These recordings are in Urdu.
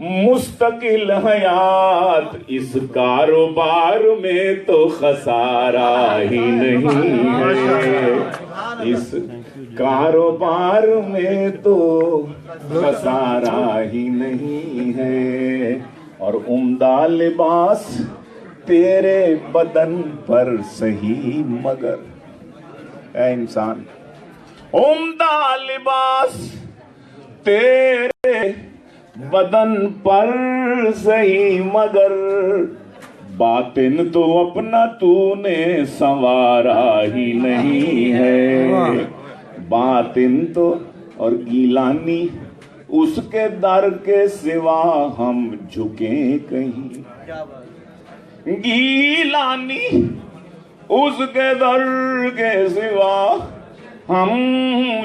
مستقل حیات اس کاروبار میں تو خسارہ ہی نہیں ہے، اس کاروبار میں تو خسارہ ہی نہیں ہے، اور عمدہ لباس تیرے بدن پر صحیح مگر اے انسان، عمدہ لباس تیرے بدن پر صحیح مگر باطن تو اپنا تو نے سنوارا ہی نہیں ہے، باطن تو، اور گیلانی اس کے در کے سوا ہم جھکیں کہیں، گیلانی اس کے در کے سوا ہم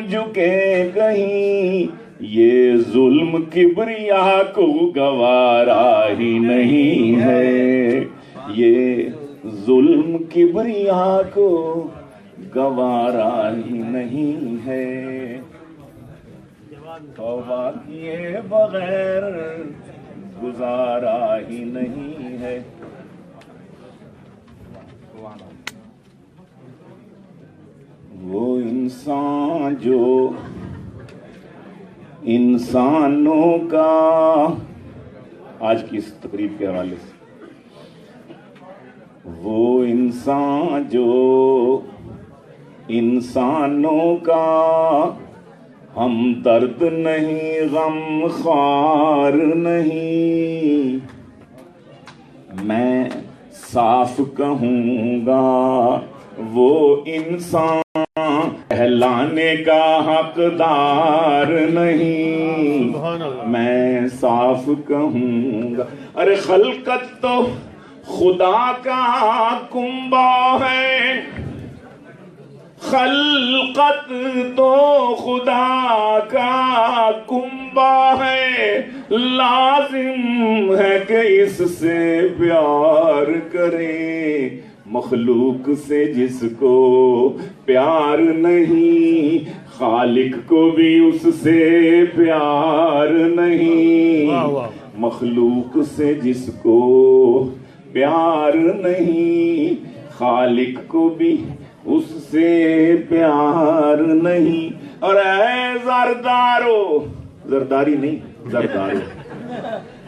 جھکیں کہیں، یہ ظلم کبریا کو گوارا ہی نہیں ہے، یہ ظلم کبریا کو گوارا ہی نہیں ہے، توبہ کیے بغیر گزارا ہی نہیں ہے۔ وہ انسان جو انسانوں کا، آج کی اس تقریب کے حوالے سے، وہ انسان جو انسانوں کا ہم درد نہیں، غم خوار نہیں، میں صاف کہوں گا وہ انسان کہلانے کا حقدار نہیں، میں صاف کہوں گا، ارے خلقت تو خدا کا کنبہ ہے، خلقت تو خدا کا کنبہ ہے، لازم ہے کہ اس سے پیار کرے، مخلوق سے جس کو پیار نہیں، خالق کو بھی اس سے پیار نہیں، مخلوق سے جس کو پیار نہیں، خالق کو بھی اس سے پیار نہیں، اور اے زردارو، زرداری نہیں زردارو،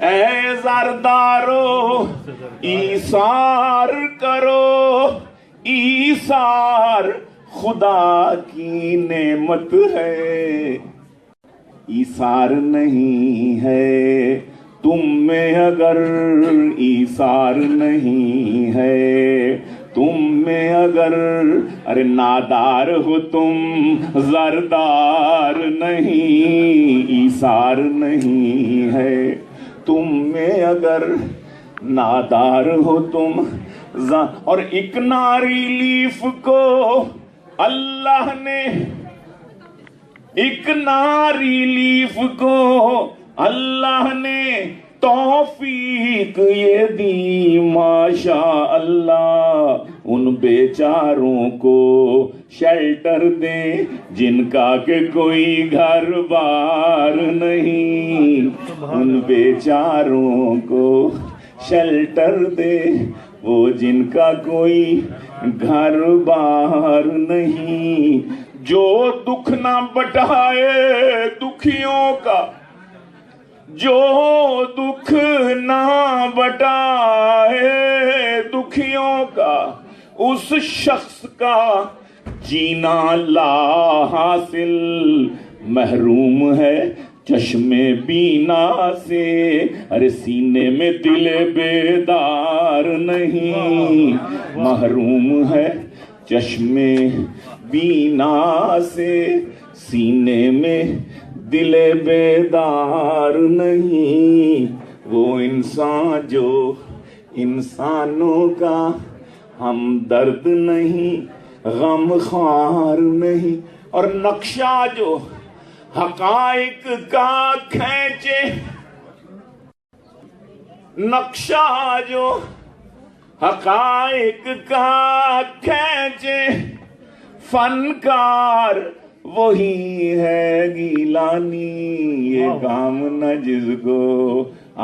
اے زردارو ایثار کرو، ایثار خدا کی نعمت ہے، ایثار نہیں ہے تم میں اگر، ایثار نہیں ہے تم میں اگر، ارے نادار ہو تم زردار نہیں، ایثار نہیں ہے تم میں اگر، نادار ہو تم، اور ایک ناری لیف کو اللہ نے، ایک ناری لیف کو اللہ نے توفیق یہ دی ماشاء اللہ، ان بیچاروں کو شیلٹر دے جن کا کہ کوئی گھر بار نہیں، ان بیچاروں کو شیلٹر دے وہ جن کا کوئی گھر بار نہیں، جو دکھ نہ بٹائے دکھیوں کا، جو دکھ نہ بٹائے دکھیوں کا، اس شخص کا جینا لا حاصل، محروم ہے چشم بینا سے، ارے سینے میں دل بیدار نہیں، محروم ہے چشم بینا سے، سینے میں دل بیدار نہیں، وہ انسان جو انسانوں کا ہمدرد نہیں، غم خوار نہیں، اور نقشہ جو حقائق کا کھینچے، نقشہ جو حقائق کا کھینچے، فنکار وہی ہے گیلانی، یہ کام نہ جس کو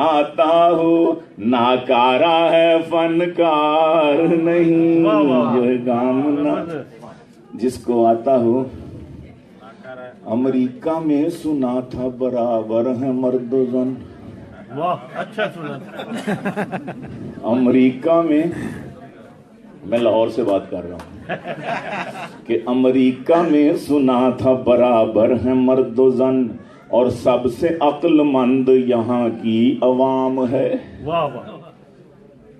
آتا ہو ناکارا ہے فنکار نہیں یہ گام نہ جس کو آتا ہو. امریکہ میں سنا تھا برابر ہے مرد و زن. اچھا سنا. امریکہ میں لاہور سے بات کر رہا ہوں کہ امریکہ میں سنا تھا برابر ہے مرد و زن اور سب سے عقل مند یہاں کی عوام ہے.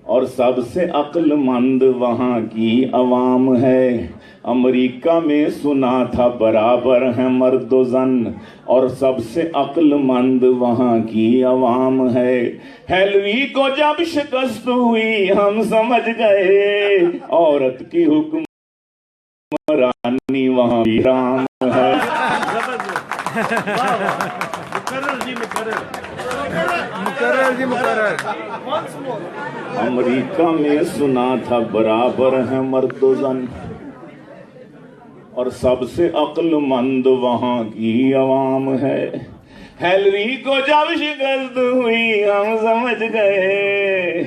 اور سب سے عقل مند وہاں کی عوام ہے. امریکہ میں سنا تھا برابر ہے مرد و زن اور سب سے عقل مند وہاں کی عوام ہے. ہیلری کو جب شکست ہوئی ہم سمجھ گئے عورت کی حکمرانی وہاں بھی رام ہے. امریکہ میں سنا تھا برابر ہے مرد و زن اور سب سے عقل مند وہاں کی عوام ہے. ہیلری کو جب شکست ہوئی ہم سمجھ گئے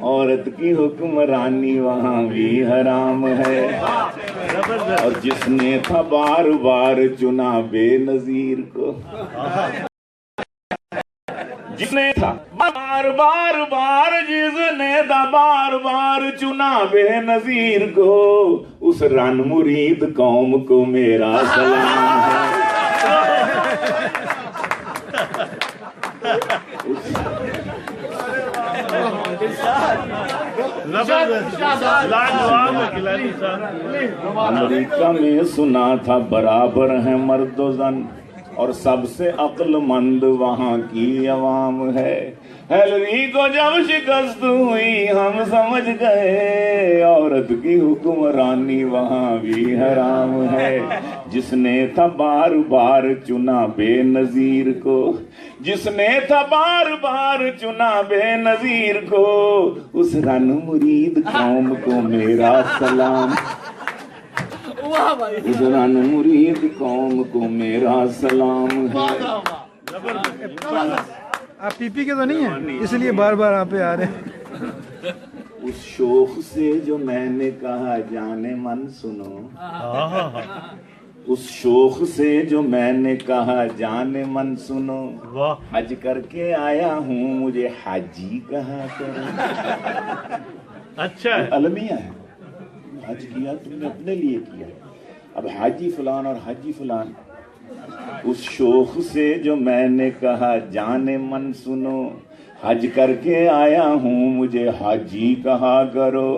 عورت کی حکمرانی وہاں بھی حرام ہے. اور جس نے تھا بار بار چنا بے نظیر کو جس نے تھا بار بار جس نے تھا بار بار چنا بے نظیر کو اس رن مرید قوم کو میرا سلام ہے. امریکہ میں سنا تھا برابر ہے مرد و زن اور سب سے عقل مند وہاں کی عوام ہے. ہیلری کو جب شکست ہوئی ہم سمجھ گئے عورت کی حکمرانی وہاں بھی حرام ہے. جس نے تھا بار بار چنا بے نظیر کو جس نے تھا بار بار چنا بے نظیر کو اس رن مرید قوم کو میرا سلام. اس رن مرید قوم کو میرا سلام ہے. آپ پی پی کے تو نہیں ہیں اس لیے بار بار آپ پہ آ رہے ہیں. اس شوق سے جو میں نے کہا جانے من سنو اس شوق سے جو میں نے کہا جانے من سنو حج کر کے آیا ہوں مجھے حاجی کہا کرو. اچھا المیہ ہے حج کیا تم نے اپنے لیے کیا اب حاجی فلان اور حاجی فلان. اس شوق سے جو میں نے کہا جانے من سنو حج کر کے آیا ہوں مجھے حاجی کہا کرو.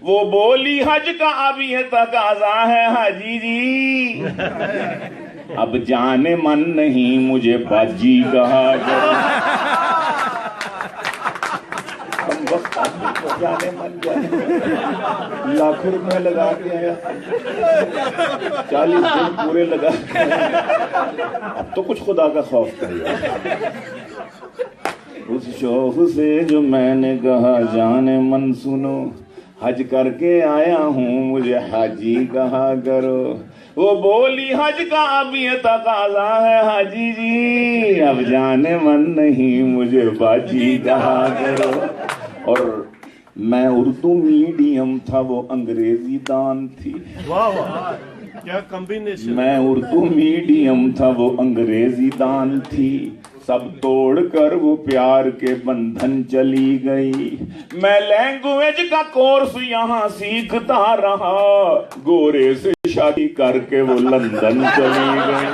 وہ بولی حج کا اب یہ تقاضا ہے حاجی جی اب جانے من نہیں مجھے باجی کہا کرو. جانے من لاکھوں روپے لگا کے آیا 40 دن پورے لگا اب تو کچھ خدا کا خوف کرے. اس شوق سے جو میں نے کہا جانے من سنو حج کر کے آیا ہوں مجھے حاجی کہا کرو. وہ بولی حج کا اب یہ تقاضا ہے حاجی جی اب جانے من نہیں مجھے باجی کہا کرو. اور میں اردو میڈیم تھا وہ انگریزی دان تھی. کیا کمبینیشن. میں اردو میڈیم تھا وہ انگریزی دان تھی. سب توڑ کر وہ پیار کے بندھن چلی گئی. میں لینگویج کا کورس یہاں سیکھتا رہا گورے سے شادی کر کے وہ لندن چلی گئی.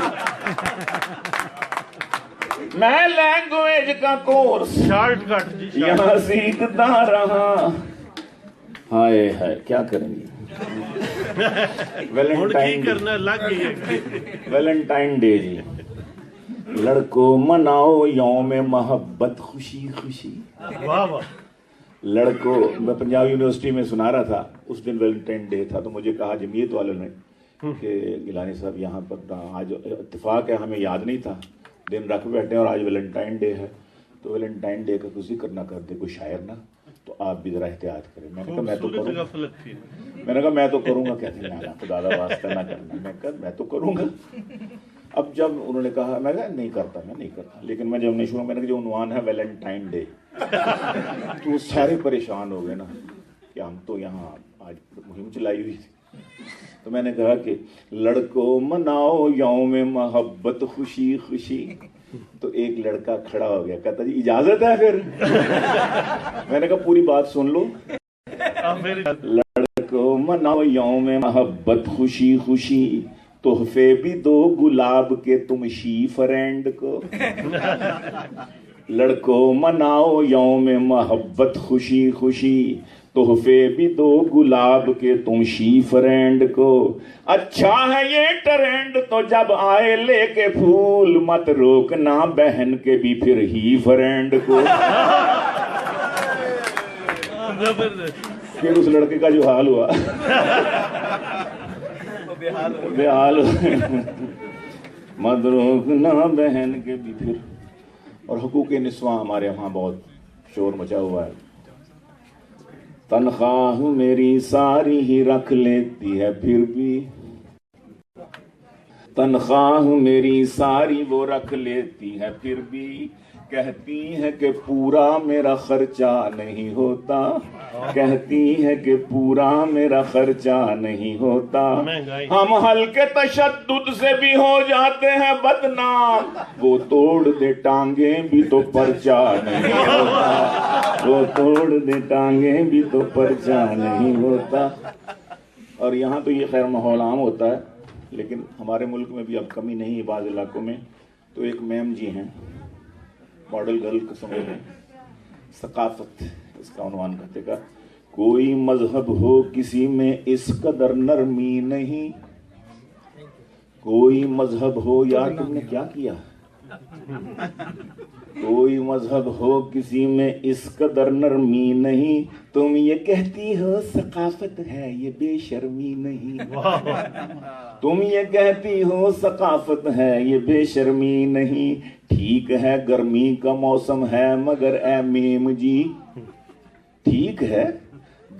میں لینگویج کا کورس شارٹ کٹ یہاں سیکھتا رہا. ہائے ہائے کیا کریں گے. ویلنٹائن ڈے جی لڑکوں مناؤ یوم محبت خوشی خوشی. لڑکوں میں پنجاب یونیورسٹی میں سنا رہا تھا اس دن ویلنٹائن ڈے تھا تو مجھے کہا جمعیت والوں نے کہ گیلانی صاحب یہاں پر آج اتفاق ہے ہمیں یاد نہیں تھا دن رکھ بیٹھے اور آج ویلنٹائن ڈے ہے تو ویلنٹائن ڈے کا کوئی ذکر نہ کر دے کوئی شاعر نہ تو آپ بھی ذرا احتیاط کریں. میں نے کہا میں تو کروں گا. میں نے کہا میں تو کروں گا. کہتے ہیں خدا دا واسطہ نہ کرنا. میں کہا میں تو کروں گا. اب جب انہوں نے کہا میں کہا نہیں کرتا لیکن میں جب نہیں شروع میں نے جو عنوان ہے ویلنٹائن ڈے تو وہ سارے پریشان ہو گئے نا کہ ہم تو یہاں آج مہم چلائی ہوئی تھی. تو میں نے کہا کہ لڑکوں مناؤ یوم محبت خوشی خوشی. تو ایک لڑکا کھڑا ہو گیا کہتا جی اجازت ہے پھر. میں نے کہا پوری بات سن لو. لڑکوں مناؤ یوم محبت خوشی خوشی تحفے بھی دو گلاب کے تم شی فرینڈ کو. لڑکوں مناؤ یوم محبت خوشی خوشی تحفے بھی دو گلاب کے تم شی فرینڈ کو. اچھا ہے یہ ٹرینڈ تو جب آئے لے کے پھول مت روکنا بہن کے بھی پھر ہی فرینڈ کو. پھر اس لڑکے کا جو حال ہوا بے حال مت روکنا بہن کے بھی پھر. اور حقوق نسواں ہمارے وہاں بہت شور مچا ہوا ہے. تنخواہ میری ساری ہی رکھ لیتی ہے پھر بھی تنخواہ میری ساری وہ رکھ لیتی ہے پھر بھی کہتی ہے کہ پورا میرا خرچہ نہیں ہوتا کہتی ہے کہ پورا میرا خرچہ نہیں ہوتا. ہم ہلکے تشدد سے بھی ہو جاتے ہیں بدنام وہ توڑ دے ٹانگیں بھی تو پرچہ نہیں ہوتا وہ توڑ دے ٹانگیں بھی تو پرچہ نہیں ہوتا. اور یہاں تو یہ خیر ماحول عام ہوتا ہے لیکن ہمارے ملک میں بھی اب کمی نہیں ہے بعض علاقوں میں. تو ایک میم جی ہیں ماڈل گرل کو سمجھ لیں ثقافت اس کا عنوان کرتے کا. کوئی مذہب ہو کسی میں اس قدر نرمی نہیں کوئی مذہب ہو یار تم نے کیا کیا کوئی مذہب ہو کسی میں اس قدر نرمی نہیں تم یہ کہتی ہو ثقافت ہے یہ بے شرمی نہیں تم یہ کہتی ہو ثقافت ہے یہ بے شرمی نہیں. ٹھیک ہے گرمی کا موسم ہے مگر اے میم جی ٹھیک ہے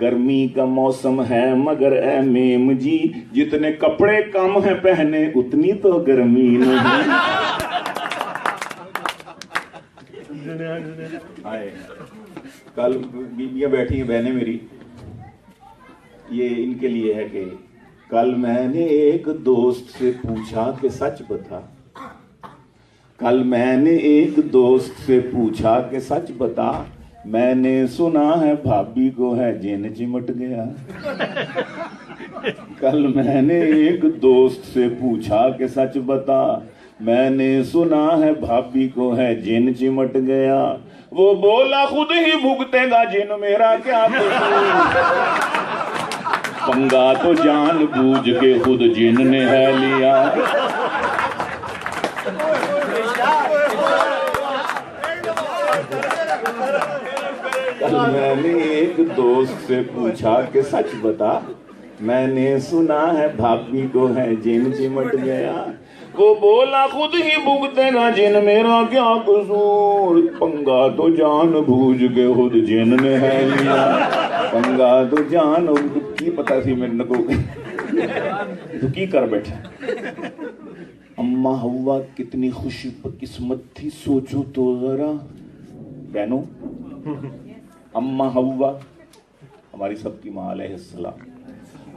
گرمی کا موسم ہے مگر اے میم جی جتنے کپڑے کم ہیں پہنے اتنی تو گرمی نہیں. کل بیویاں بیٹھی ہیں بہنیں میری یہ ان کے لیے ہے کہ کل میں نے ایک دوست سے پوچھا کہ سچ بتا کل میں نے ایک دوست سے پوچھا کہ سچ بتا میں نے سنا ہے بھابھی کو ہے جن چمٹ گیا. کل میں نے ایک دوست سے پوچھا کہ سچ بتا میں نے سنا ہے بھابھی کو ہے جن چمٹ گیا. وہ بولا خود ہی بھگتے گا جن میرا کیا پنگا تو جان بوجھ کے خود جن نے ہے لیا. میں نے ایک دوست سے پوچھا کہ سچ بتا میں نے سنا ہے بھابھی کو ہے جن چمٹ گیا. وہ بولا خود ہی بھگتے گا جن میرا کیا قصور پنگا تو جان بوجھ کے خود جن نے ہے لیا. پنگا تو جان کی پتا سی میرے کو تو کی کر بیٹھا. اما ہوا کتنی خوش قسمت تھی سوچو تو ذرا بہنوں. اما ہوا ہماری سب کی ماں علیہ السلام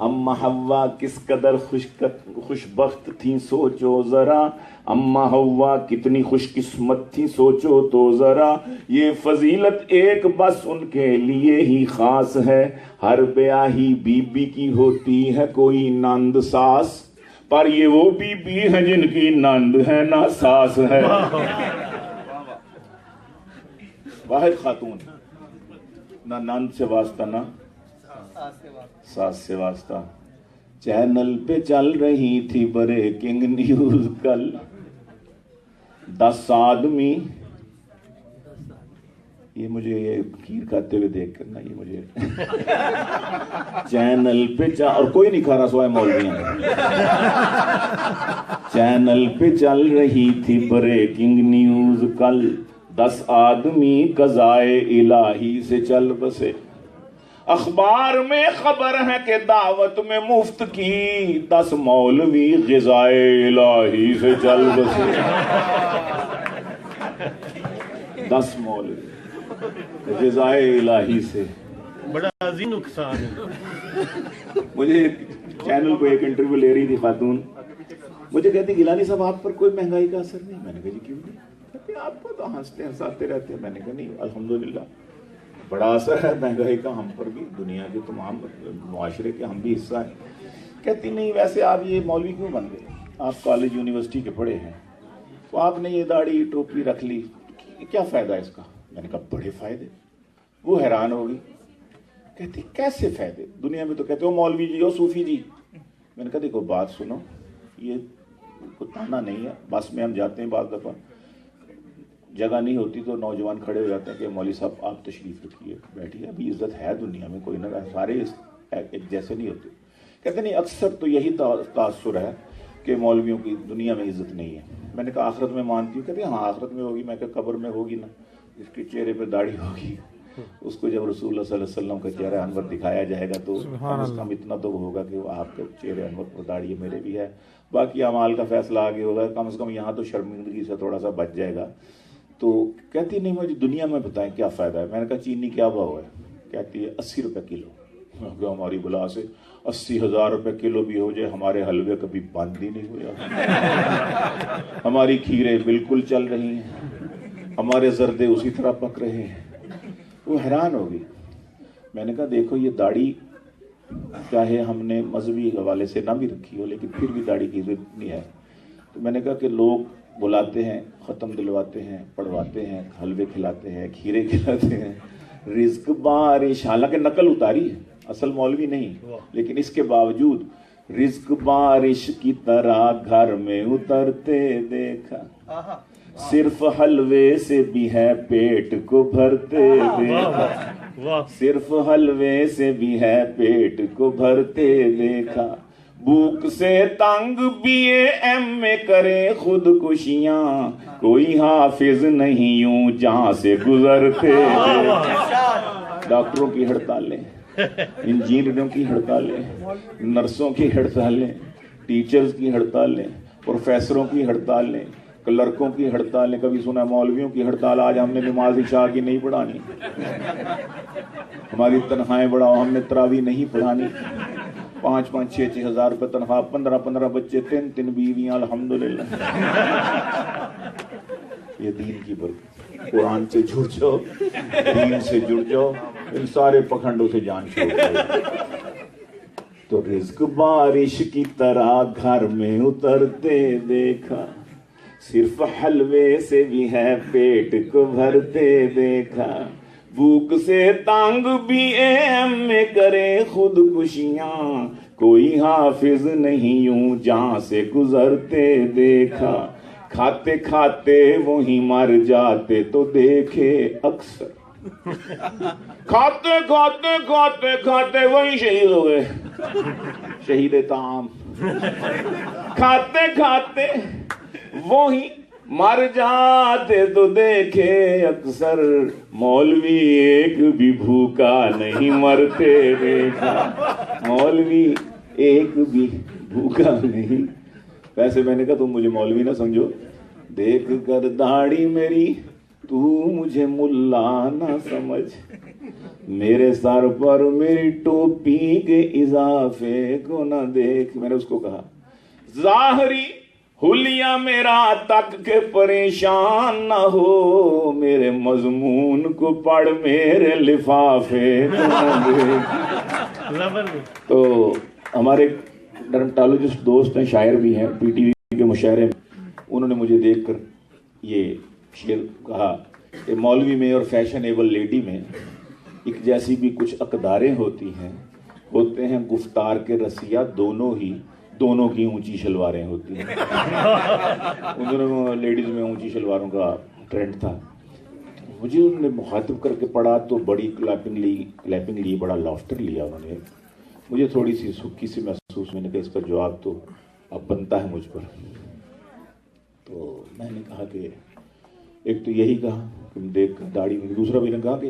اما ہوا کس قدر خوش بخت تھیں سوچو ذرا. اما ہوا کتنی خوش قسمت تھی سوچو تو ذرا. یہ فضیلت ایک بس ان کے لیے ہی خاص ہے ہر بیاہی بی بی کی ہوتی ہے کوئی نند ساس پر یہ وہ بی بی ہے جن کی نند ہے نہ ساس ہے. واحد خاتون نہ نند سے واسطہ نہ ساس سے واسطہ. چینل پہ چل رہی تھی بریکنگ نیوز کل 10 آدمی یہ مجھے یہ کھیر کھاتے ہوئے دیکھ کر نا یہ مجھے چینل پہ اور کوئی نہیں کھا رہا سوائے مولویاں. چینل پہ چل رہی تھی بریکنگ نیوز کل 10 آدمی قضائے الہی سے چل بسے. اخبار میں خبر ہے کہ دعوت میں مفت کی 10 مولوی غذائے الہی سے چل بسے 10 مولوی غذائے الہی سے. بڑا عظیم نقصان ہے. مجھے چینل پہ ایک انٹرویو لے رہی تھی خاتون, مجھے کہتی گیلانی صاحب آپ پر کوئی مہنگائی کا اثر نہیں. میں نے کہا جی کیوں نہیں؟ کہتے آپ کو تو ہنستے ہنساتے رہتے ہیں. میں نے کہا نہیں, الحمدللہ بڑا اثر ہے مہنگائی کا ہم پر بھی, دنیا کے تمام معاشرے کے ہم بھی حصہ ہیں. کہتی نہیں ویسے آپ یہ مولوی کیوں بن گئے, آپ کالج یونیورسٹی کے پڑھے ہیں تو آپ نے یہ داڑھی ٹوپی رکھ لی, کیا فائدہ ہے اس کا؟ میں نے کہا بڑے فائدے. وہ حیران ہوگی, کہتی کیسے فائدے؟ دنیا میں تو کہتے ہو مولوی جی ہو صوفی جی. میں نے کہا دیکھو بات سنو, یہ کوئی تانا نہیں ہے. بس میں ہم جاتے ہیں بعض دفعہ جگہ نہیں ہوتی تو نوجوان کھڑے ہو جاتے ہیں کہ مولوی صاحب آپ تشریف رکھیے بیٹھیے, ابھی عزت ہے دنیا میں, کوئی نہ سارے ایک جیسے نہیں ہوتے. کہتے نہیں اکثر تو یہی تاثر ہے کہ مولویوں کی دنیا میں عزت نہیں ہے. میں نے کہا آخرت میں مانتی ہوں؟ کہتے ہاں آخرت میں ہوگی. میں کہا قبر میں ہوگی نا, اس کے چہرے پہ داڑھی ہوگی, اس کو جب رسول اللہ صلی اللہ علیہ وسلم کا چہرہ انور دکھایا جائے گا تو کم از کم اتنا تو ہوگا کہ وہ آپ کے چہرے انور پر داڑھی میرے بھی ہے, باقی اعمال کا فیصلہ آگے ہوگا, کم از کم یہاں تو شرمندگی سے تھوڑا سا بچ جائے گا. تو کہتی نہیں مجھے دنیا میں بتائیں کیا فائدہ ہے. میں نے کہا چینی کیا بھاؤ ہے؟ کہتی ہے 80 روپے کلو. ہماری بلا سے 80,000 روپے کلو بھی ہو جائے ہمارے حلوے کبھی بند ہی نہیں ہوا. ہماری کھیرے بالکل چل رہی ہیں, ہمارے زردے اسی طرح پک رہے ہیں. وہ حیران ہوگی. میں نے کہا دیکھو یہ داڑھی چاہے ہم نے مذہبی حوالے سے نہ بھی رکھی ہو لیکن پھر بھی داڑھی کی ضرورت نہیں ہے. تو میں نے کہا کہ لوگ بلاتے ہیں, ختم دلواتے ہیں, پڑھواتے ہیں, حلوے کھلاتے ہیں, کھیرے کھلاتے ہیں, رزق بارش, حالانکہ نقل اتاری ہے, اصل مولوی نہیں, لیکن اس کے باوجود رزق بارش کی طرح گھر میں اترتے دیکھا, صرف حلوے سے بھی ہے پیٹ کو بھرتے دیکھا, صرف حلوے سے بھی ہے پیٹ کو بھرتے دیکھا, بھوک سے تنگ BA میں کرے خودکشیاں, کوئی حافظ نہیں یوں جہاں سے گزرتے دیکھا. ڈاکٹروں کی ہڑتالیں, انجینئروں کی ہڑتالیں, نرسوں کی ہڑتالیں, ٹیچرز کی ہڑتالیں, پروفیسروں کی ہڑتالیں, کلرکوں کی ہڑتالیں. کبھی سنا مولویوں کی ہڑتال, آج ہم نے نماز عشاء کی نہیں پڑھانی, ہماری تنخواہیں بڑھاؤ, ہم نے تراویح نہیں پڑھانی. 5-5, 6-6 ہزار روپے تنخواہ, 15-15 بچے, 3 بیویاں, الحمدللہ. یہ دین کی برکت. قرآن سے جڑ جاؤ, دین سے جڑ جاؤ, ان سارے پکھنڈوں سے جان چھوڑ دو. تو رزق بارش کی طرح گھر میں اترتے دیکھا, صرف حلوے سے بھی ہے پیٹ کو بھرتے دیکھا, بھوک سے تانگ BA میں کرے خودکشیاں, کوئی حافظ نہیں یوں جہاں سے گزرتے دیکھا, کھاتے کھاتے وہی مر جاتے تو دیکھے اکثر, کھاتے کھاتے کھاتے کھاتے وہی شہید ہو گئے, شہید طعام. کھاتے کھاتے وہی مر جاتے تو دیکھے اکثر, مولوی ایک بھی بھوکا نہیں مرتے دیکھا, مولوی ایک بھی بھوکا نہیں. ویسے میں نے کہا تم مجھے مولوی نہ سمجھو, دیکھ کر داڑھی میری تو مجھے ملا نہ سمجھ, میرے سر پر میری ٹوپی کے اضافے کو نہ دیکھ. میں نے اس کو کہا ظاہری حلیہ میرا تک کے پریشان نہ ہو, میرے مضمون کو پڑھ میرے لفافے کو نہ دیکھ. تو ہمارے ڈرمٹالوجسٹ دوست ہیں, شاعر بھی ہیں, PTV کے مشاعرے میں انہوں نے مجھے دیکھ کر یہ شعر کہا کہ مولوی میں اور فیشنیبل لیڈی میں ایک جیسی بھی کچھ اقداریں ہوتی ہیں, ہوتے ہیں گفتار کے رسیہ دونوں ہی, دونوں کی اونچی شلواریں ہوتی ہیں. ان دنوں لیڈیز میں اونچی شلواروں کا ٹرینڈ تھا. مجھے انہوں نے مخاطب کر کے پڑھا تو بڑی کلیپنگ لی, بڑا لافٹر لیا انہوں نے. مجھے تھوڑی سی سکی سی محسوس, میں نے کہا اس کا جواب تو اب بنتا ہے مجھ پر. تو میں نے کہا کہ ایک تو یہی کہا کہ دیکھ کر داڑھی میں, دوسرا بھی نے کہا کہ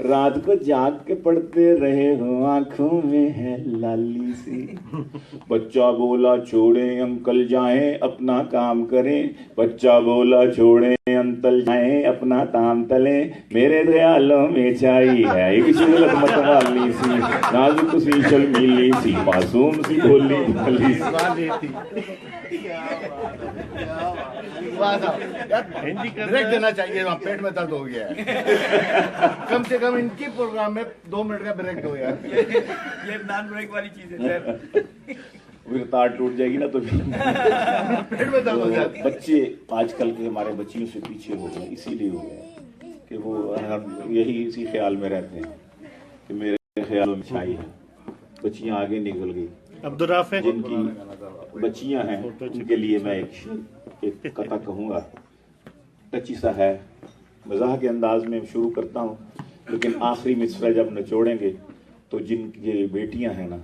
رات کو جاگ کے پڑھتے رہے ہو آنکھوں میں ہے لالی سی. بچہ بولا چھوڑیں انکل جائیں اپنا کام کریں, بچہ بولا چھوڑیں انکل جائیں اپنا کام تلیں, میرے خیالوں میں چھائی ہے ایک شلت متوالی سی, نازک سی شرمیلی سی, معصوم سی بولی بھلی سی. بریک دینا چاہیے, وہاں پیٹ میں درد ہو گیا ہے. کم سے کم ان کی پروگرام میں 2 منٹ کا بریک دو یار. یہ نان بریک والی چیز ہے سر. پھر تار ٹوٹ جائے گی نا تو پیٹ میں درد ہو جاتا ہے. بچے آج کل کے ہمارے بچیوں سے پیچھے ہو گئے, اسی لیے ہو گئے کہ وہ یہی اسی خیال میں رہتے ہیں کہ میرے خیالوں میں چھائی ہے. بچیاں آگے نکل گئی. عبدالرافع جن کی بچیاں ہیں ان کے لیے میں ایک قطع کہوں گا, ٹچی سا ہے, مزاح کے انداز میں شروع کرتا ہوں, لیکن آخری مصرع جب نچوڑیں گے تو جن کی بیٹیاں ہیں نا,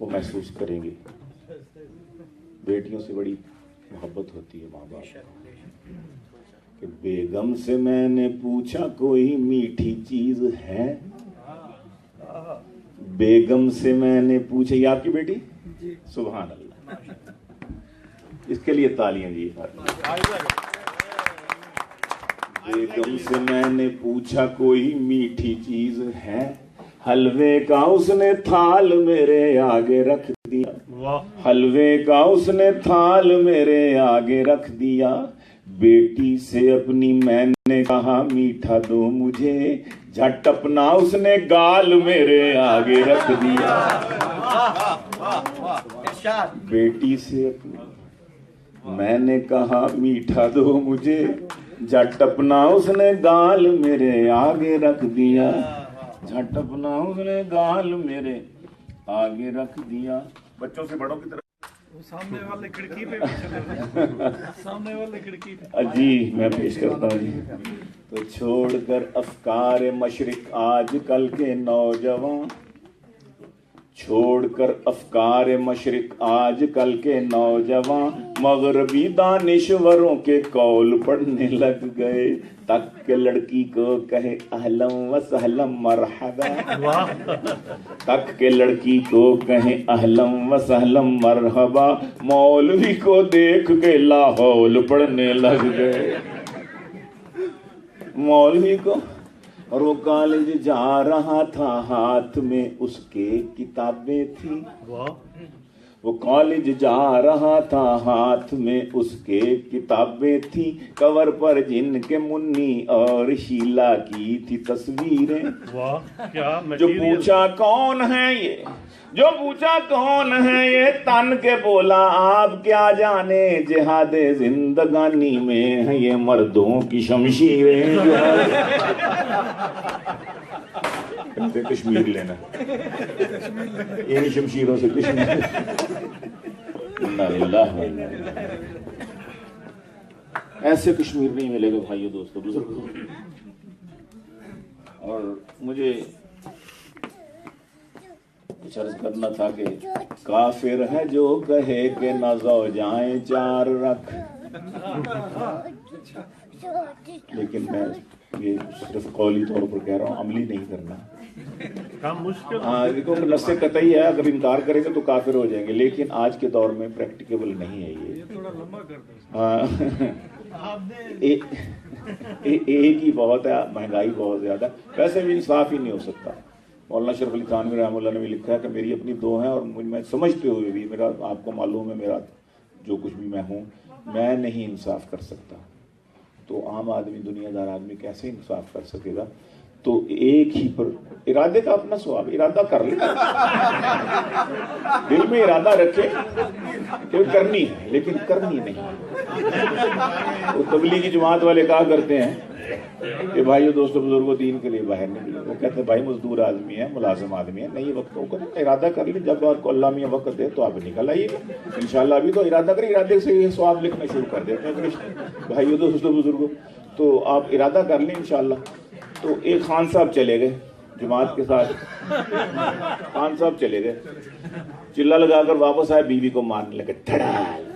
وہ محسوس کریں گے. بیٹیوں سے بڑی محبت ہوتی ہے ماں باپ کہ بیگم سے میں نے پوچھا کوئی میٹھی چیز ہے, بیگم سے میں نے پوچھا. یہ آپ کی بیٹی؟ سبحان اللہ, اس کے لیے تالیاں جی. بیگم سے میں نے پوچھا کوئی میٹھی چیز ہے, حلوے کا اس نے تھال میرے آگے رکھ دیا, حلوے کا اس نے تھال میرے آگے رکھ دیا. بیٹی سے اپنی میں نے کہا میٹھا دو مجھے, جھٹ اپنا اس نے گال میرے آگے رکھ دیا. بیٹی سے اپنی میں نے کہا میٹھا دو مجھے, جھٹ اپنا اس نے گال میرے آگے رکھ دیا. جھٹ اپنا اس نے گال میرے آگے رکھ دیا. بچوں سے بڑوں کی طرف سامنے والے کھڑکی پہ سامنے والے کھڑکی پہ جی میں پیش کرتا ہوں جی. تو چھوڑ کر افکار مشرق آج کل کے نوجوان, چھوڑ کر افکار مشرق آج کل کے نوجوان, مغربی دانشوروں کے قول پڑھنے لگ گئے. تک کے لڑکی کو کہے اہلم و سہلم مرحبا, تک کے لڑکی کو کہے اہلم و سہلم مرحبا, مولوی کو دیکھ کے لاہور پڑھنے لگ گئے. مولوی کو, اور وہ کالج جا رہا تھا ہاتھ میں اس کے کتابیں تھی. وہ کالج جا رہا تھا ہاتھ میں اس کے کتابیں تھی, کور پر جن کے منی اور شیلا کی تھی تصویریں. جو پوچھا کون ہے یہ, جو پوچھا کون ہے یہ, تن کے بولا آپ کیا جانے, جہاد زندگانی میں ہے یہ مردوں کی شمشیریں. کشمیر لینا, یہ شمشیروں سے کشمیر. ایسے کشمیر نہیں ملے گا بھائیو دوستو بزرگوں. اور مجھے کچھ عرض کرنا تھا کہ کافر ہے جو کہے کہ نہ زوجائیں چار رکھ, لیکن میں یہ صرف قولی طور پر کہہ رہا ہوں, عملی نہیں کرنا. ہاں دیکھو نص قطعی ہے, اگر انکار کریں گے تو کافر ہو جائیں گے, لیکن آج کے دور میں پریکٹیکیبل نہیں ہے یہ. ہاں ایک ہی بہت ہے, مہنگائی بہت زیادہ, ویسے بھی انصاف ہی نہیں ہو سکتا. مولانا شرف علی تھانوی رحمہ اللہ نے بھی لکھا ہے کہ میری اپنی 2 ہیں, اور میں سمجھتے ہوئے بھی, میرا آپ کو معلوم ہے میرا جو کچھ بھی میں ہوں, میں نہیں انصاف کر سکتا. تو عام آدمی, دنیا دار آدمی کیسے انصاف کر سکے گا؟ تو ایک ہی پر ارادے کا اپنا سواب, ارادہ کر لے, دل میں ارادہ رکھے کہ کرنی ہے, لیکن کرنی نہیں. تو تبلیغی جماعت والے کہا کرتے ہیں کہ بھائیو دوستو بزرگوں دین کے لیے باہر نکلے. وہ کہتے ہیں بھائی مزدور آدمی ہے, ملازم آدمی ہے, نہیں وقت کو ارادہ کر لیں, جب آپ کو اللہ میاں وقت دے تو آپ نکل آئیے گا انشاءاللہ. ابھی تو ارادہ کریں, ارادے سے یہ ثواب لکھنا شروع کر دیتے ہیں بھائیو دوستو بزرگوں. تو آپ ارادہ کر لیں انشاءاللہ. تو ایک خان صاحب چلے گئے جماعت کے ساتھ, خان صاحب چلے گئے, چلا لگا کر واپس آئے, بیوی کو مارنے لگے, دھڑا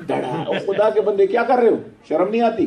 دھڑا. خدا کے بندے کیا کر رہے ہو, شرم نہیں آتی؟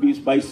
20-22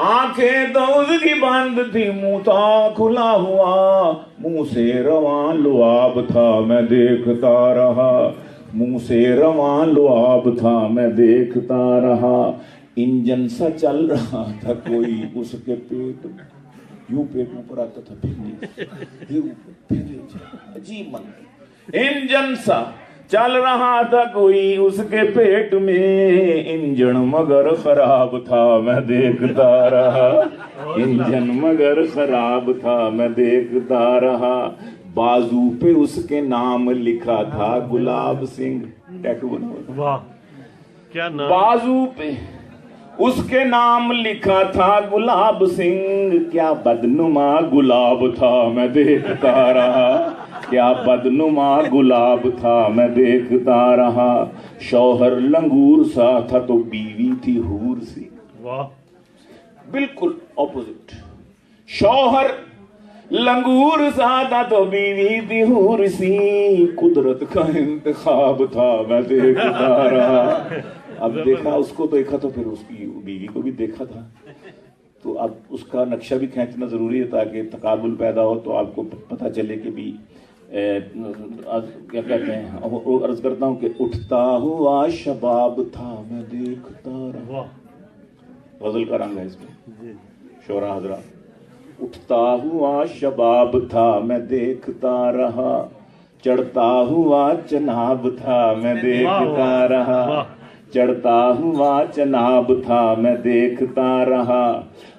آنکھیں تو اس کی بند تھی، منہ تھا کھلا ہوا، منہ سے رواں لعاب تھا میں دیکھتا رہا، منہ سے رواں لعاب تھا میں دیکھتا رہا، انجن سا چل رہا تھا کوئی اس کے پیٹ میں، یوں پیٹ اوپر آتا تھا پھر عجیب منظر، انجن سا چل رہا تھا کوئی اس کے پیٹ میں، انجن مگر خراب تھا میں دیکھتا رہا، انجن مگر خراب تھا میں دیکھتا رہا، بازو پہ اس کے نام لکھا تھا گلاب سنگھ، ٹیٹو بنا ہوا، واہ کیا نام، بازو پہ اس کے نام لکھا تھا گلاب سنگھ، کیا بدنما گلاب تھا میں دیکھتا رہا، کیا بدنما گلاب تھا میں دیکھتا رہا، شوہر لنگور سا تھا تو بیوی تھی حور سی، واہ بالکل اپوزٹ، شوہر لنگور سا تھا تو بیوی تھی حور سی، قدرت کا انتخاب تھا میں دیکھتا رہا، اب دیکھا اس کو دیکھا تو پھر اس کی بیوی کو بھی دیکھا تھا، تو اب اس کا نقشہ بھی کھینچنا ضروری ہے تاکہ تقابل پیدا ہو، تو آپ کو پتہ چلے کہ بھی کیا کہتے ہیں، عرض کرتا ہوں کہ اٹھتا ہوا شباب تھا میں دیکھتا رہا، غزل کا رنگ ہے اس میں شعراء حضرات، اٹھتا ہوا شباب تھا میں دیکھتا رہا، چڑھتا ہوا چناب تھا میں دیکھتا رہا، چڑھتا ہوا چناب تھا میں دیکھتا رہا،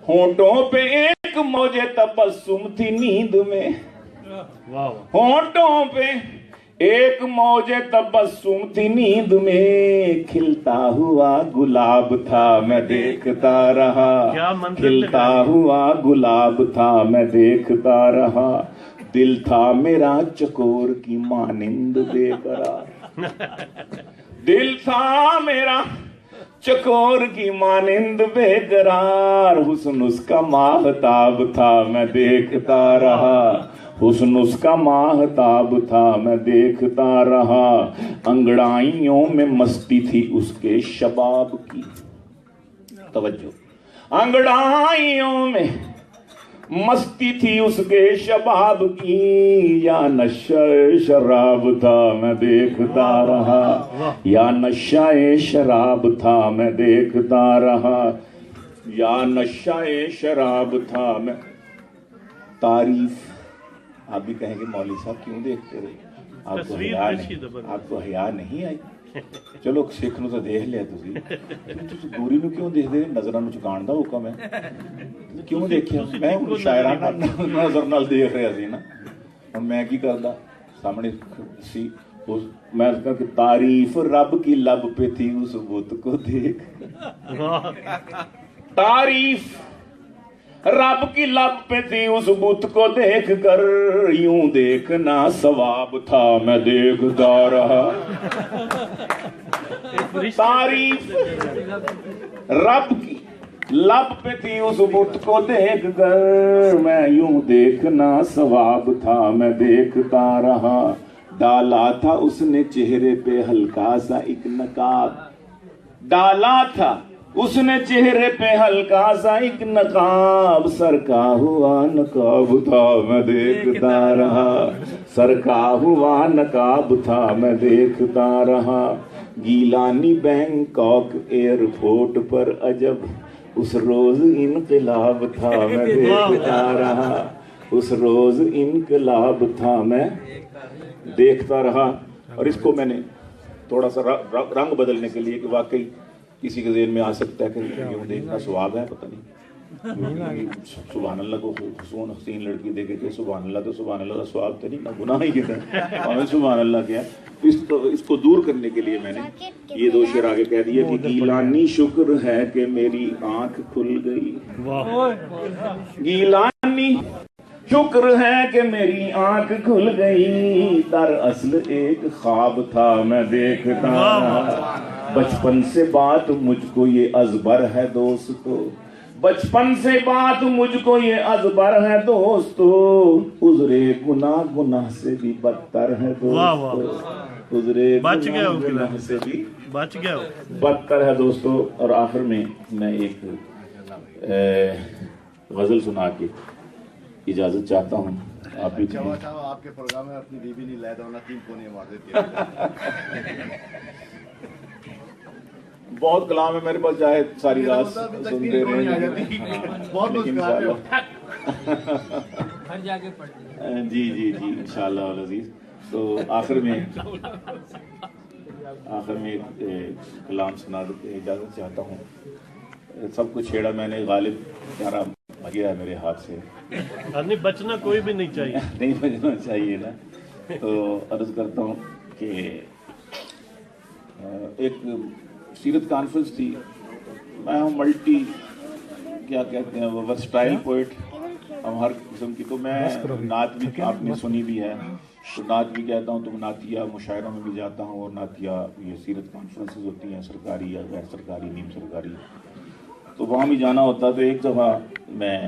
ہونٹوں پہ ایک موج تبسم تھی نیند میں، ہونٹوں پہ ایک موج تبسم تھی نیند میں، کھلتا ہوا گلاب تھا میں دیکھتا رہا، کھلتا ہوا گلاب تھا میں دیکھتا رہا، دل تھا میرا چکور کی مانند بے قرار، دل تھا میرا چکور کی مانند بے قرار، حسن اس کا ماہتاب تھا میں دیکھتا رہا، حسن اس کا ماہتاب تھا میں دیکھتا رہا، انگڑائیوں میں مستی تھی اس کے شباب کی، توجہ، انگڑائیوں میں مستی تھی اس کے شباب کی، یا نشہ شراب تھا میں دیکھتا رہا، یا نشہ شراب تھا میں دیکھتا رہا، یا نشہ شراب تھا میں، تعریف، آپ بھی کہیں گے مولوی صاحب کیوں دیکھتے رہے، آپ کو حیا نہیں آئی، چلو سکھ نو تو دیکھ لیا تسی گوری نو کیوں دیکھ دے، نظراں نو چکان دا حکم ہے، کیوں دیکھیا، میں شاعرانہ نظر نال دیکھ رہا سی نا، ہن میں کی کردا، سامنے سی میں کہا کہ تعریف رب کی لب پہ تھی اس بت کو دیکھ، تعریف رب کی لب پہ تھی اس بت کو دیکھ کر، یوں دیکھنا ثواب تھا میں دیکھتا رہا، تعریف رب کی لب پہ تھی اس بت کو دیکھ کر، میں یوں دیکھنا ثواب تھا میں دیکھتا رہا، ڈالا تھا اس نے چہرے پہ ہلکا سا ایک نقاب، ڈالا تھا اس نے چہرے پہ ہلکا سا ایک نقاب، سر کا ہوا نقاب تھا میں دیکھتا رہا، سر کا ہوا نقاب تھا میں دیکھتا رہا، گیلانی بینکاک ایئرپورٹ پر عجب اس روز انقلاب تھا میں دیکھتا رہا، اس روز انقلاب تھا میں دیکھتا رہا، اور اس کو میں نے تھوڑا سا رنگ بدلنے کے لیے کہ واقعی کسی کے ذہن میں آ سکتا ہے کہ یوں دیکھنا ثواب ہے، پتہ نہیں، سبحان اللہ کو حسون حسین لڑکی دیکھے کہ سبحان اللہ تو سبحان اللہ کا ثواب تو نہیں، نہ گناہ ہی کہتا ہے، ہمیں سبحان اللہ کیا، اس کو دور کرنے کے لیے میں نے یہ دو شعر آگے کہہ دیا کہ گیلانی شکر ہے کہ میری آنکھ کھل گئی، گیلانی شکر ہے کہ میری آنکھ کھل گئی، دراصل ایک خواب تھا میں دیکھتا رہا، بچپن سے بات مجھ کو یہ ازبر ہے دوستو، بچپن سے بات مجھ کو یہ ازبر ہے دوستو، عذرے گناہ گناہ سے بھی بدتر ہے دوستو، عذرے گناہ گناہ سے بھی بدتر ہے دوستو۔ اور آخر میں ایک غزل سنا کے اجازت چاہتا ہوں. آپ بھی چوا صاحب آپ کے پروگرام میں اپنی بیوی نہیں لایا ہونا 3 کونے مار دیتی ہے. بہت کلام ہے میرے پاس، چاہے ساری رات سنتے رہیں. بہت لیکن مسکراتے انشاءاللہ جی جی جی انشاءاللہ العزیز. تو آخر میں ایک کلام سنا کے اجازت چاہتا ہوں. سب کچھ چھیڑا میں نے، غالب پیارا گیا ہے میرے ہاتھ سے. نہیں بچنا کوئی بھی نہیں چاہیے. نہیں بچنا چاہیے نا. تو عرض کرتا ہوں کہ ایک سیرت کانفرنس تھی. میں ہوں ملٹی کیا کہتے ہیں ورسٹائل پوئٹ ہم ہر قسم کی. تو میں نعت بھی آپ نے سنی بھی ہے، تو نعت بھی کہتا ہوں. تو نعتیہ مشاعروں میں بھی جاتا ہوں، اور نعتیہ یہ سیرت کانفرنسز ہوتی ہیں سرکاری یا غیر سرکاری، نیم سرکاری، تو وہاں بھی جانا ہوتا. تو ایک دفعہ میں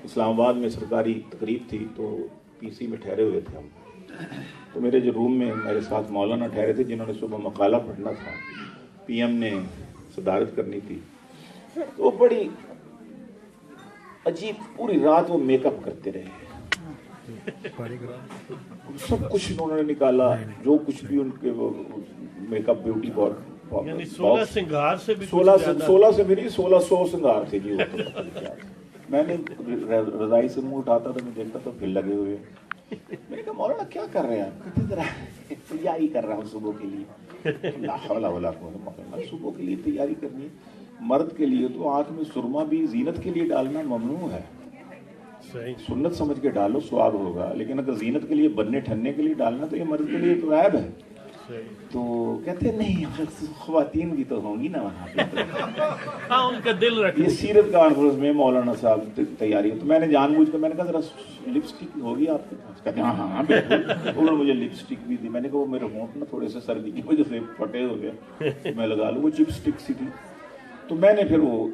اسلام آباد میں سرکاری تقریب تھی، تو پی سی میں ٹھہرے ہوئے تھے ہم. تو میرے جو روم میں میرے ساتھ مولانا ٹھہرے تھے جنہوں نے صبح مقالہ پڑھنا تھا، پی ایم نے صدارت کرنی تھی. تو وہ بڑی عجیب پوری رات وہ میک اپ کرتے رہے. سب کچھ انہوں نے نکالا، جو کچھ بھی ان کے وہ میک اپ بیوٹی یعنی 16 سنگار سے بھی 16 سے بھی نہیں 1600 سنگار تھے جی. میں نے رضائی سے منہ اٹھاتا تھا، میں دیکھتا تھا پھر لگے ہوئے. میں نے کہا مولانا کیا کر رہے ہیں آپ؟ کہتے ذرا تیاری کر رہا ہوں صبح کے لیے. لا حول ولا قوت الا باللہ. صبح کے لیے تیاری کرنی ہے. مرد کے لیے تو آنکھ میں سرما بھی زینت کے لیے ڈالنا ممنوع ہے. سنت سمجھ کے ڈالو، ثواب ہوگا. لیکن اگر زینت کے لیے بننے ٹھننے کے لیے ڈالنا تو یہ مرد کے لیے تو عیب ہے. تو کہتے نہیں خواتین بھی تو ہوں گی نا وہاں پہ. ہاں ان کا دل رکھ. یہ سیرت کانفرنس میں مولانا صاحب تیاری. تو میں نے جان بوجھ کر میں نے کہا ذرا لپسٹک ہوگی آپ کے پاس؟ کہتے ہاں ہاں بالکل. انہوں نے مجھے لپسٹک بھی دی. میں نے کہا وہ میرے ہونٹ نا تھوڑے سے سردی کی وجہ سے پھٹے ہو گئے، میں لگا لوں. وہ چپ اسٹک سی تھی. تو میں نے پھر وہ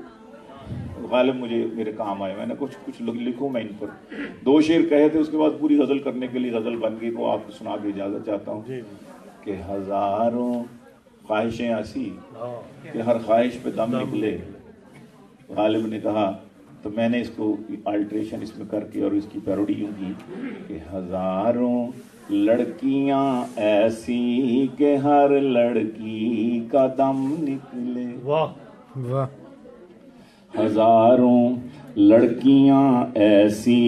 غالب مجھے میرے کام آئے. میں نے کچھ لکھوں میں ان پر. 2 شعر کہے تھے، اس کے بعد پوری غزل کرنے کے لیے غزل بن گئی. وہ آپ کو سنا کے اجازت چاہتا ہوں کہ ہزاروں خواہشیں ایسی کہ ہر خواہش پہ دم نکلے. غالب نے کہا تو میں نے اس کو آلٹریشن اس میں کر کے اور اس کی پیروڈی یوں کی کہ ہزاروں لڑکیاں ایسی کہ ہر لڑکی کا دم نکلے. واہ واہ. ہزاروں لڑکیاں ایسی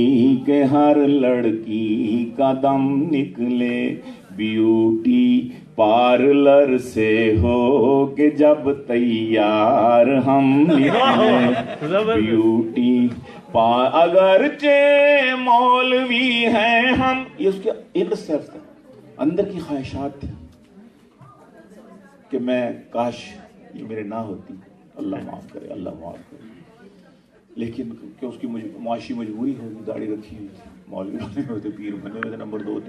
کہ ہر لڑکی کا دم نکلے. بیوٹی پارلر سے ہو کہ جب تیار ہم نکلے. بیوٹی اگرچہ مولوی ہیں ہم. یہ اس کے اندر کی خواہشات تھی کہ میں کاش یہ میرے نہ ہوتی. اللہ معاف کرے، اللہ معاف کرے. لیکن کہ اس کی معاشی مجبوری ہوگی. داڑھی رکھی ہوئی تھی، مولوی بنے ہوئے تھے، پیر بنے ہوئے تھے. نمبر 2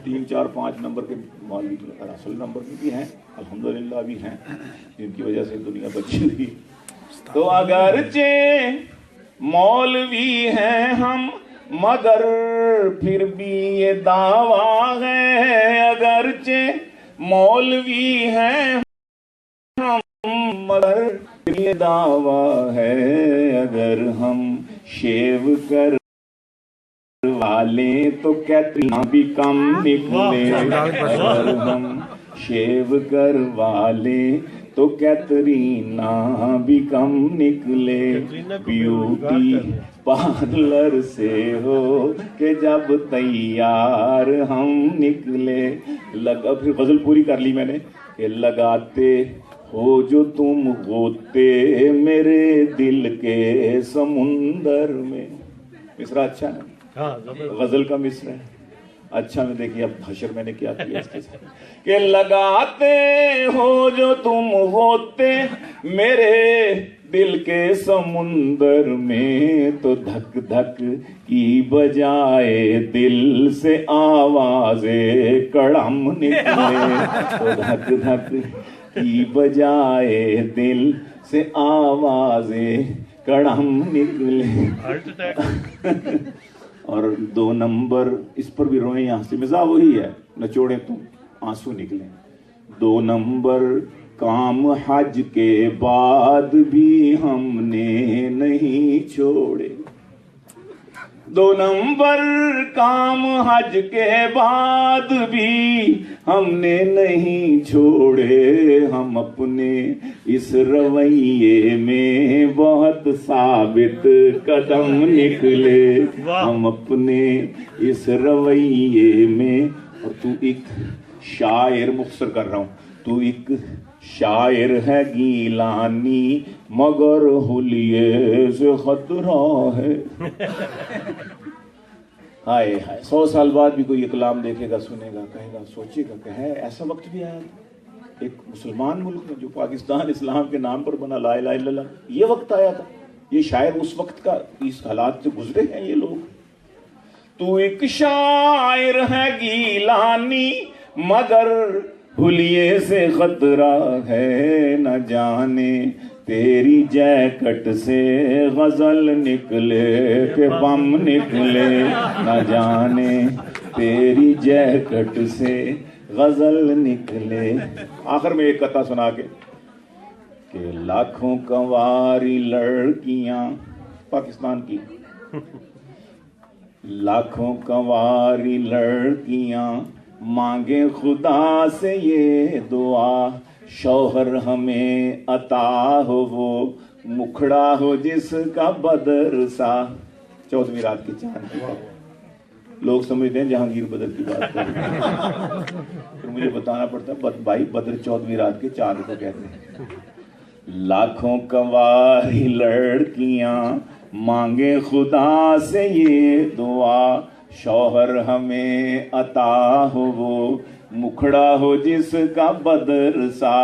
3 4 5 نمبر کے مولوی اصل نمبر بھی ہیں الحمدللہ بھی ہیں، جن کی وجہ سے دنیا بچی ہوئی. تو اگرچہ مولوی ہیں ہم مگر پھر بھی یہ دعویٰ ہے. اگرچہ مولوی ہیں مگر یہ دعویٰ ہے. اگر ہم شیو کر والے تو کیترینا بھی کم نکلے. اگر ہم شیو کر والے تو کیترینا بھی کم نکلے. بیوٹی پارلر سے ہو کہ جب تیار ہم نکلے. لگا پھر غزل پوری کر لی میں نے کہ لگاتے ہو جو تم غوطے میرے دل کے سمندر میں. مصرع اچھا ہے، غزل کا مصرع ہے اچھا. میں دیکھیے اب حشر میں نے کیا کیا اس کے ساتھ کہ لگاتے ہو جو تم غوطے میرے دل کے سمندر میں تو دھک دھک کی بجائے دل سے آوازیں کڑم نکلے. تو دھک دھک کی بجائے دل سے آوازیں کڑم نکلے. اور 2 نمبر اس پر بھی روئیں. یہاں سے مزاح وہی ہے، نچوڑے تو آنسو نکلیں. 2 نمبر کام حج کے بعد بھی ہم نے نہیں چھوڑے. 2 نمبر کام حج کے بعد بھی ہم نے نہیں چھوڑے. ہم اپنے اس رویے میں بہت ثابت قدم نکلے. ہم اپنے اس رویے میں. اور تو ایک شاعر، مختصر کر رہا ہوں، تو ایک شاعر ہے گیلانی مگر حلیے سے خطرہ ہے. ہائے ہائے، 100 سال بعد بھی کوئی یہ کلام دیکھے گا، سنے گا، کہے گا، سوچے گا کہ ہے ایسا وقت بھی آیا تھا ایک مسلمان ملک میں جو پاکستان اسلام کے نام پر بنا، لا الہ الا اللہ، یہ وقت آیا تھا. یہ شاعر اس وقت کا اس حالات سے گزرے ہیں یہ لوگ. تو ایک شاعر ہے گیلانی مگر حلیے سے خطرہ ہے. نہ جانے تیری جیکٹ سے غزل نکلے کہ بم نکلے. نہ جانے تیری جیکٹ سے غزل نکلے. آخر میں ایک قطعہ سنا کے کہ لاکھوں کنواری لڑکیاں پاکستان کی، لاکھوں کنواری لڑکیاں مانگے خدا سے یہ دعا، شوہر ہمیں عطا ہو وہ مکھڑا ہو جس کا بدر سا. 14ویں رات کے چاند کی بات. لوگ سمجھتے ہیں جہانگیر بدر کی بات کر رہے ہیں، پھر مجھے بتانا پڑتا ہے بھائی بدر 14ویں رات کے چاند کو کہتے ہیں. لاکھوں کنواری لڑکیاں مانگے خدا سے یہ دعا، شوہر ہمیں عطا ہو وہ مکھڑا ہو جس کا بدر سا.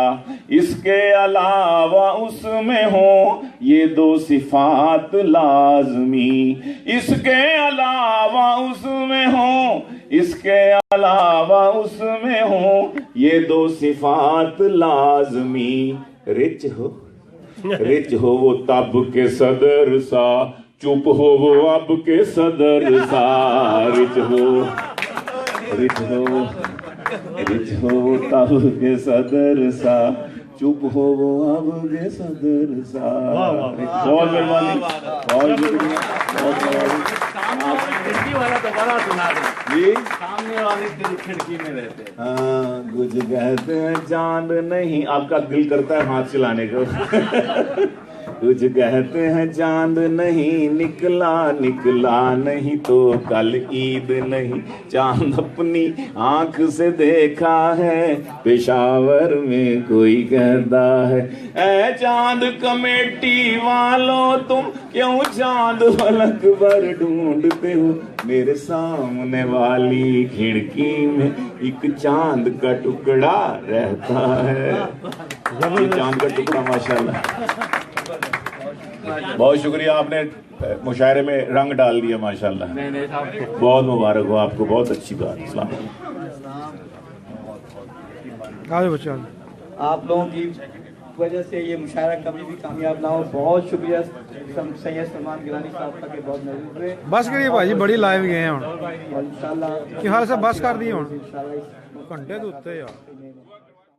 اس کے علاوہ اس میں ہو یہ 2 صفات لازمی. اس کے علاوہ اس میں ہو، اس کے علاوہ اس میں ہو یہ 2 صفات لازمی. رچ ہو وہ تب کے صدر سا، چپ ہو وہ اب کے صدر سا. رچ ہو تب کے صدر سا، چپ ہو وہ اب کے صدر سا. بہت مہربانی، بہت شکریہ، بہت مہربانی. کھڑکی والا دوبارہ سنا دیں جی، سامنے والی دل کھڑکی میں رہتے ہیں. ہاں، کچھ کہتے ہیں چاند نہیں، آپ کا دل کرتا ہے ہاتھ چلانے کو. کچھ کہتے ہیں چاند نہیں نکلا نہیں تو کل عید نہیں. چاند اپنی آنکھ سے دیکھا ہے پشاور میں کوئی کہتا ہے. اے چاند کمیٹی والوں تم کیوں چاند فلک پر ڈھونڈتے ہو؟ میرے سامنے والی کھڑکی میں ایک چاند کا ٹکڑا رہتا ہے. یہ چاند کا ٹکڑا ماشاءاللہ. بہت شکریہ، آپ نے مشاعرے میں رنگ ڈال دیا ماشاءاللہ. بہت مبارک ہو آپ کو، بہت اچھی بات. السلام علیکم. آپ لوگوں کی وجہ سے یہ مشاعرہ کبھی بھی کامیاب نہ ہو. بہت شکریہ سید سلمان گیلانی صاحب کا کہ بہت محبوب ہوئے. بس کریے بھائی، بڑی لائیو گئے ہیں انشاءاللہ کہ حال سے بس کر دی ہوں گھنٹے تو اتنے یار.